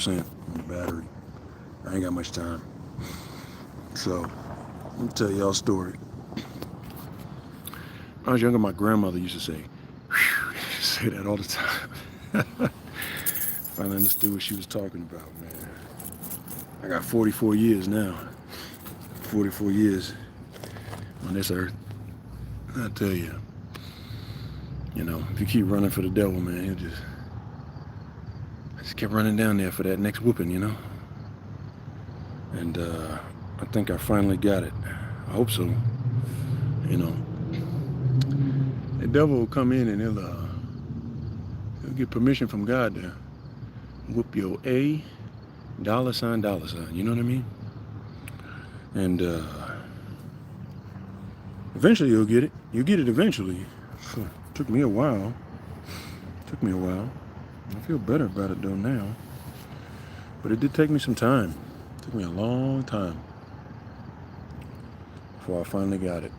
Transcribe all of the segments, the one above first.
on the battery. I ain't got much time. So, let me tell y'all a story. When I was younger, my grandmother used to say, whew, say that all the time. Finally understood what she was talking about, man. I got 44 years now. 44 years on this earth. I tell you, if you keep running for the devil, man, I just kept running down there for that next whooping. And I think I finally got it. I hope so. You know, the devil will come in and he'll get permission from God to whoop your A $sign. You know what I mean? And eventually you'll get it. You get it eventually. Took me a while. I feel better about it though now. But it did take me some time. It took me a long time before I finally got it.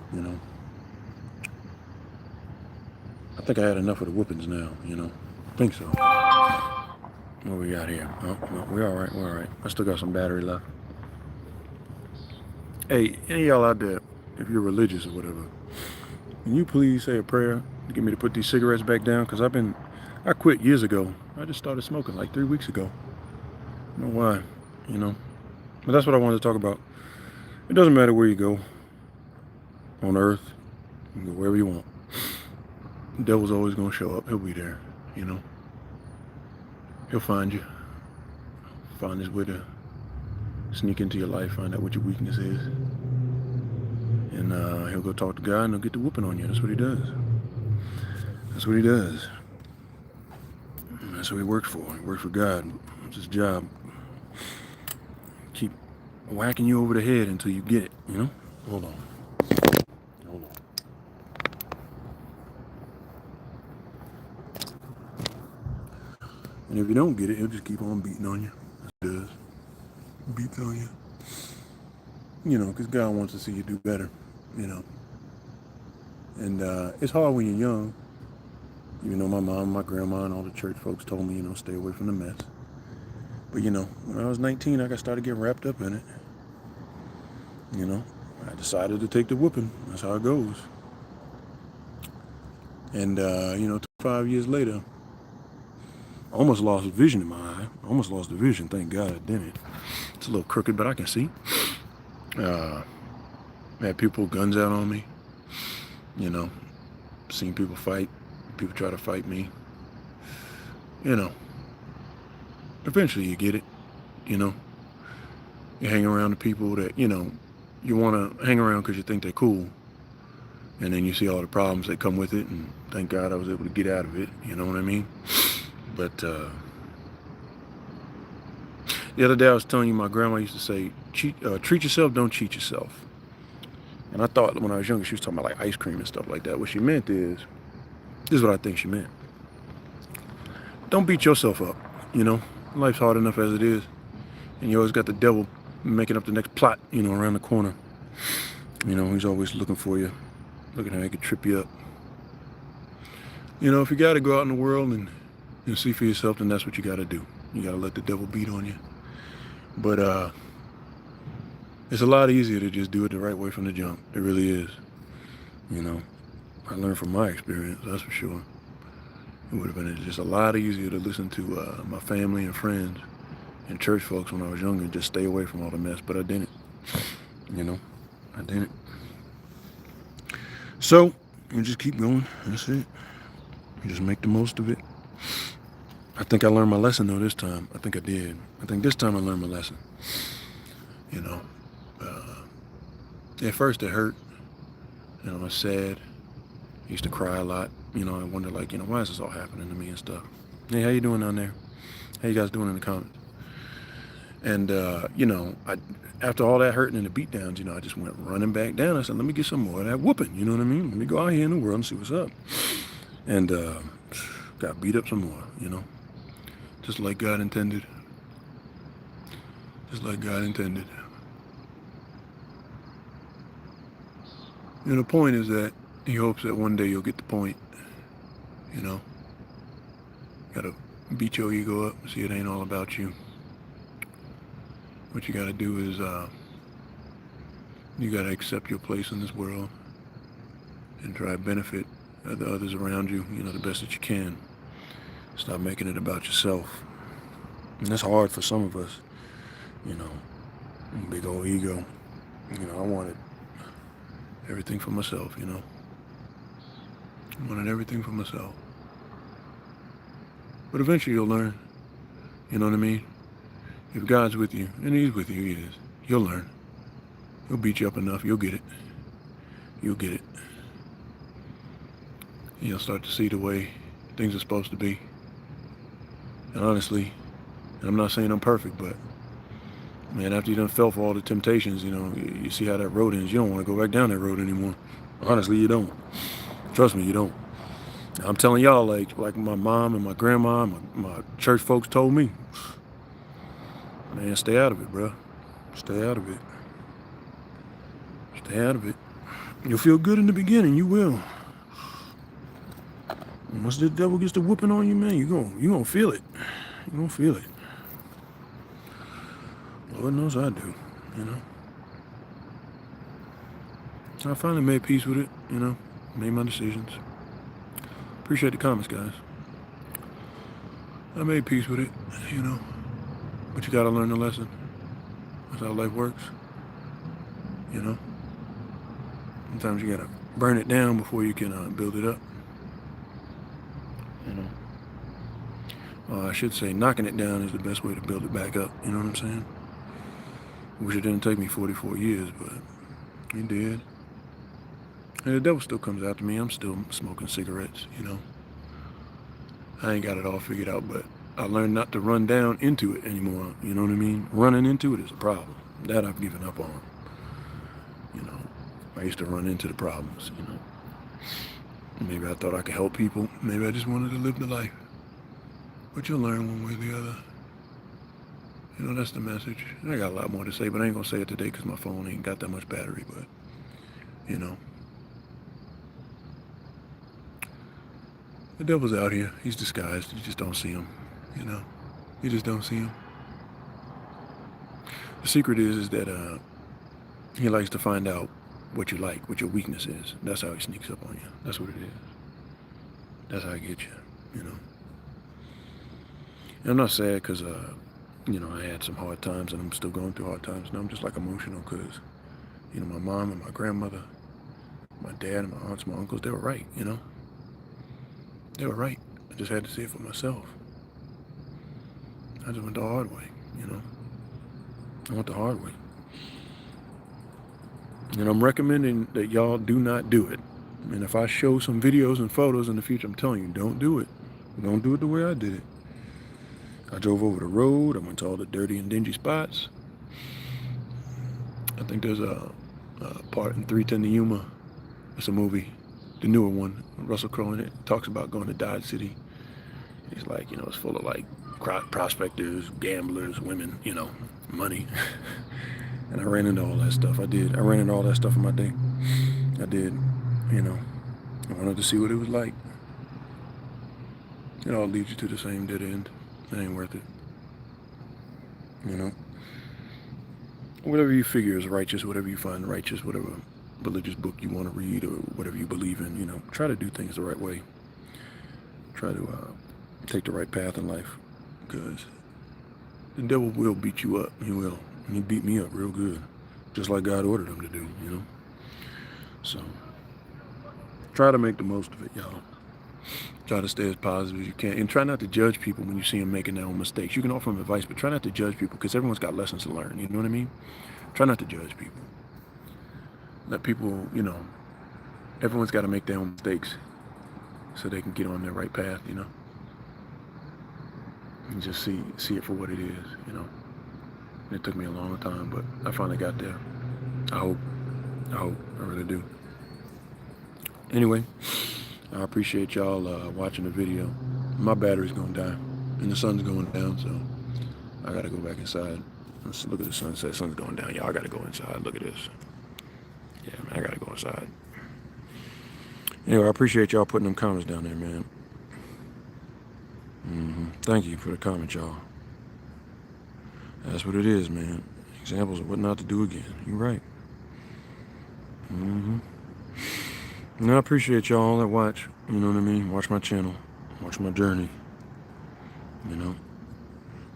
I think I had enough of the whoopings now. I think so. What we got here? Oh, no, we're all right. I still got some battery left. Hey, any of y'all out there, if you're religious or whatever, can you please say a prayer to get me to put these cigarettes back down? Because I quit years ago. I just started smoking like 3 weeks ago. I don't know why. But that's what I wanted to talk about. It doesn't matter where you go on earth. You can go wherever you want. The devil's always going to show up. He'll be there. He'll find you. Find his way to sneak into your life, find out what your weakness is. And he'll go talk to God and he'll get the whooping on you. That's what he does. That's what he does. That's what he works for. He works for God. It's his job. Keep whacking you over the head until you get it. Hold on. And if you don't get it, he'll just keep on beating on you. That's what he does. Beats on you. Because God wants to see you do better. And it's hard when you're young. Even though my mom, my grandma, and all the church folks told me, stay away from the mess. But, when I was 19, I started getting wrapped up in it. I decided to take the whooping. That's how it goes. And, 5 years later, I almost lost vision in my eye. I almost lost the vision. Thank God I didn't. It's a little crooked, but I can see. Had people with guns out on me. Seen people fight. People try to fight me. Eventually you get it. You hang around the people that, you want to hang around because you think they're cool. And then you see all the problems that come with it. And thank God I was able to get out of it. You know what I mean? But the other day I was telling you my grandma used to say, treat yourself, don't cheat yourself. And I thought when I was younger she was talking about like ice cream and stuff like that. What she meant is, this is what I think she meant. Don't beat yourself up. Life's hard enough as it is. And you always got the devil making up the next plot, around the corner. He's always looking for you, looking how he could trip you up. If you got to go out in the world and see for yourself, then that's what you got to do. You got to let the devil beat on you. But it's a lot easier to just do it the right way from the jump. It really is. I learned from my experience, that's for sure. It would have been just a lot easier to listen to my family and friends and church folks when I was younger and just stay away from all the mess, but I didn't. I didn't. So, you just keep going. That's it. You just make the most of it. I think I learned my lesson though this time. I think I did. I think this time I learned my lesson. At first it hurt. I was sad. I used to cry a lot. I wonder why is this all happening to me and stuff. Hey, how you doing down there? How you guys doing in the comments? And, after all that hurting and the beatdowns, I just went running back down. I said, let me get some more of that whooping. You know what I mean? Let me go out here in the world and see what's up. And got beat up some more, just like God intended. Just like God intended. And the point is that he hopes that one day you'll get the point. Gotta beat your ego up, see it ain't all about you. What you got to do is you got to accept your place in this world and try to benefit the others around you, the best that you can. Stop making it about yourself. And that's hard for some of us, big old ego. I wanted everything for myself, I wanted everything for myself. But eventually you'll learn, you know what I mean? If God's with you, and He's with you, He is, you'll learn. He'll beat you up enough, you'll get it. You'll get it. You'll start to see the way things are supposed to be. And honestly, and I'm not saying I'm perfect, but man, after you done fell for all the temptations, you see how that road ends. You don't want to go back down that road anymore. Honestly, you don't. Trust me, you don't. I'm telling y'all, like my mom and my grandma and my church folks told me, man, stay out of it, bro. Stay out of it. Stay out of it. You'll feel good in the beginning, you will. Once the devil gets to whooping on you, man, you gonna feel it. You gonna feel it. Lord knows I do, I finally made peace with it, made my decisions. Appreciate the comments, guys. I made peace with it, but you gotta learn the lesson. That's how life works, Sometimes you gotta burn it down before you can build it up, I should say knocking it down is the best way to build it back up, you know what I'm saying? Wish it didn't take me 44 years, but it did. And the devil still comes after me. I'm still smoking cigarettes, I ain't got it all figured out, but I learned not to run down into it anymore, you know what I mean? Running into it is a problem. That I've given up on. I used to run into the problems, Maybe I thought I could help people. Maybe I just wanted to live the life. But you'll learn one way or the other. That's the message. I got a lot more to say, but I ain't gonna say it today because my phone ain't got that much battery, but, the devil's out here. He's disguised. You just don't see him, You just don't see him. The secret is that he likes to find out what you like, what your weakness is. That's how he sneaks up on you. That's what it is. That's how he gets you, And I'm not sad because, I had some hard times and I'm still going through hard times. Now I'm just like emotional because, my mom and my grandmother, my dad and my aunts, my uncles, they were right, They were right. I just had to see it for myself. I just went the hard way, I went the hard way. And I'm recommending that y'all do not do it. And if I show some videos and photos in the future, I'm telling you, don't do it. Don't do it the way I did it. I drove over the road. I went to all the dirty and dingy spots. I think there's a part in 310 to Yuma. It's a movie, the newer one. Russell Crowe in it talks about going to Dodge City. He's like, it's full of like prospectors, gamblers, women, money. And I ran into all that stuff. I ran into all that stuff in my day. I did, I wanted to see what it was like. It all leads you to the same dead end. It ain't worth it. Whatever you figure is righteous, whatever you find righteous, whatever religious book you want to read or whatever you believe in, try to do things the right way. Try to take the right path in life, because the devil will beat you up. He will. And he beat me up real good, just like God ordered him to do, So try to make the most of it, y'all. Try to stay as positive as you can, and try not to judge people when you see them making their own mistakes. You can offer them advice, but try not to judge people, because everyone's got lessons to learn. You know what I mean? Try not to judge people. Let people, everyone's got to make their own mistakes so they can get on their right path, and just see it for what it is, It took me a long time, but I finally got there. I hope, I really do. Anyway, I appreciate y'all watching the video. My battery's gonna die, and the sun's going down, so I gotta go back inside. Let's look at the sunset. Sun's going down. Y'all gotta go inside. Look at this. Yeah, man, I gotta go inside. Anyway, I appreciate y'all putting them comments down there, man. Thank you for the comments, y'all. That's what it is, man. Examples of what not to do again. You're right. Mm-hmm. And I appreciate y'all that watch. You know what I mean? Watch my channel. Watch my journey. You know?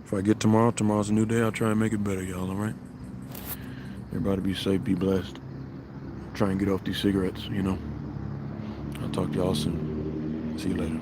If I get tomorrow's a new day. I'll try and make it better, y'all, all right? Everybody be safe, be blessed. Try and get off these cigarettes, you know? I'll talk to y'all soon. See you later.